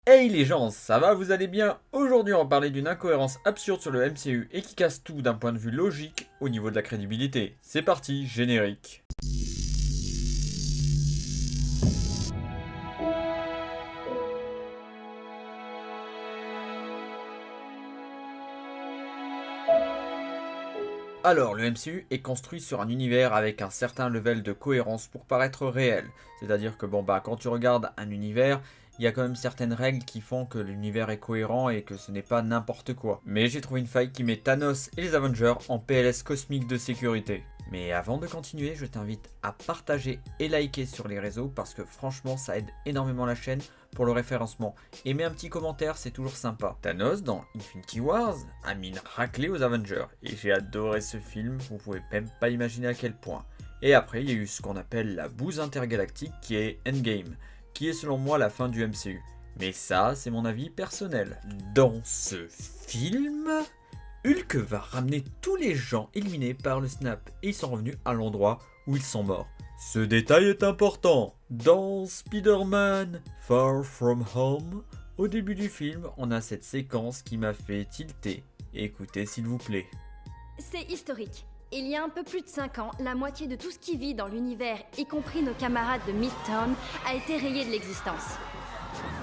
Hey les gens, ça va, vous allez bien? Aujourd'hui on va parler d'une incohérence absurde sur le MCU et qui casse tout d'un point de vue logique au niveau de la crédibilité. C'est parti, générique. Alors, le MCU est construit sur un univers avec un certain level de cohérence pour paraître réel. C'est-à-dire que quand tu regardes un univers, il y a quand même certaines règles qui font que l'univers est cohérent et que ce n'est pas n'importe quoi. Mais j'ai trouvé une faille qui met Thanos et les Avengers en PLS cosmique de sécurité. Mais avant de continuer, je t'invite à partager et liker sur les réseaux parce que franchement ça aide énormément la chaîne pour le référencement. Et mets un petit commentaire, c'est toujours sympa. Thanos dans Infinity Wars a mis une raclée aux Avengers et j'ai adoré ce film, vous pouvez même pas imaginer à quel point. Et après il y a eu ce qu'on appelle la bouse intergalactique qui est Endgame, qui est selon moi la fin du MCU. Mais ça, c'est mon avis personnel. Dans ce film, Hulk va ramener tous les gens éliminés par le snap et ils sont revenus à l'endroit où ils sont morts. Ce détail est important. Dans Spider-Man Far From Home, au début du film, on a cette séquence qui m'a fait tilter. Écoutez s'il vous plaît. C'est historique. Il y a un peu plus de 5 ans, la moitié de tout ce qui vit dans l'univers, y compris nos camarades de Midtown, a été rayé de l'existence.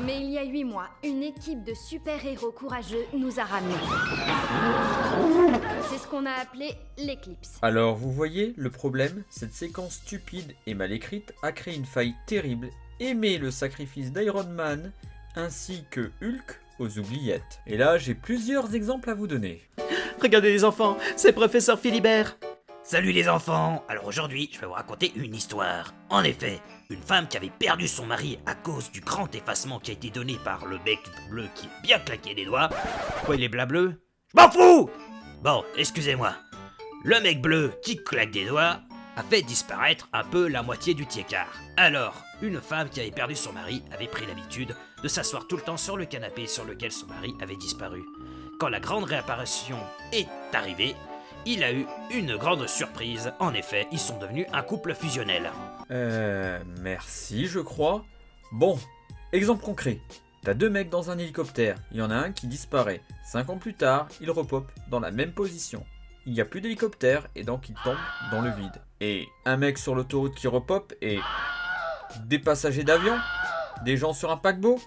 Mais il y a 8 mois, une équipe de super-héros courageux nous a ramenés. C'est ce qu'on a appelé l'éclipse. Alors vous voyez, le problème, cette séquence stupide et mal écrite a créé une faille terrible et met le sacrifice d'Iron Man ainsi que Hulk aux oubliettes. Et là, j'ai plusieurs exemples à vous donner. Regardez les enfants, c'est professeur Philibert. Salut les enfants. Alors aujourd'hui, je vais vous raconter une histoire. En effet, une femme qui avait perdu son mari à cause du grand effacement qui a été donné par le mec bleu qui a bien claqué des doigts. Quoi, il est bleu? Je m'en fous. Bon, excusez-moi. Le mec bleu qui claque des doigts a fait disparaître un peu la moitié du tiers-quart. Alors, une femme qui avait perdu son mari avait pris l'habitude de s'asseoir tout le temps sur le canapé sur lequel son mari avait disparu. Quand la grande réapparition est arrivée, il a eu une grande surprise. En effet, ils sont devenus un couple fusionnel. Merci, je crois. Bon, exemple concret. T'as deux mecs dans un hélicoptère, il y en a un qui disparaît. 5 ans plus tard, il repop dans la même position. Il n'y a plus d'hélicoptère et donc il tombe dans le vide. Et un mec sur l'autoroute qui repop et des passagers d'avion, des gens sur un paquebot,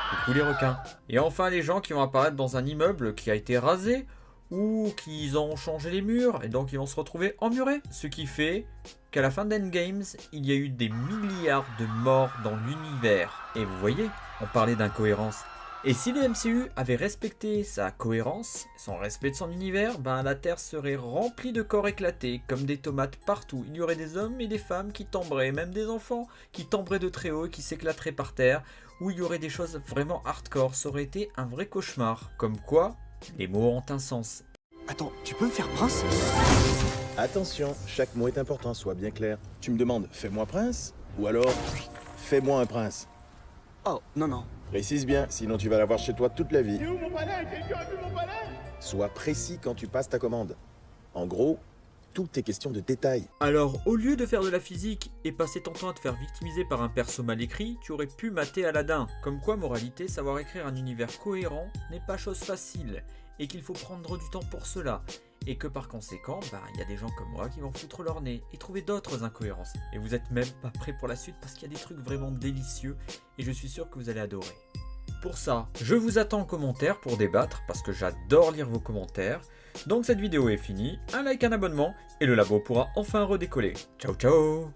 coucou les requins. Et enfin les gens qui vont apparaître dans un immeuble qui a été rasé ou qu'ils ont changé les murs et donc ils vont se retrouver emmurés. Ce qui fait qu'à la fin d'Endgames, il y a eu des milliards de morts dans l'univers. Et vous voyez, on parlait d'incohérence. Et si le MCU avait respecté sa cohérence, son respect de son univers, la Terre serait remplie de corps éclatés, comme des tomates partout. Il y aurait des hommes et des femmes qui tomberaient, même des enfants qui tomberaient de très haut et qui s'éclateraient par terre, où il y aurait des choses vraiment hardcore. Ça aurait été un vrai cauchemar. Comme quoi, les mots ont un sens. Attends, tu peux me faire prince? Attention, chaque mot est important, sois bien clair. Tu me demandes, fais-moi prince? Ou alors, fais-moi un prince? Oh, non. Précise bien, sinon tu vas l'avoir chez toi toute la vie. Il est où mon palais? Quelqu'un a vu mon palais? Sois précis quand tu passes ta commande. En gros, tout est question de détails. Alors, au lieu de faire de la physique et passer ton temps à te faire victimiser par un perso mal écrit, tu aurais pu mater Aladdin. Comme quoi, moralité, savoir écrire un univers cohérent n'est pas chose facile, et qu'il faut prendre du temps pour cela. Et que par conséquent, y a des gens comme moi qui vont foutre leur nez et trouver d'autres incohérences. Et vous êtes même pas prêts pour la suite parce qu'il y a des trucs vraiment délicieux et je suis sûr que vous allez adorer. Pour ça, je vous attends en commentaire pour débattre parce que j'adore lire vos commentaires. Donc cette vidéo est finie, un like, un abonnement et le labo pourra enfin redécoller. Ciao ciao!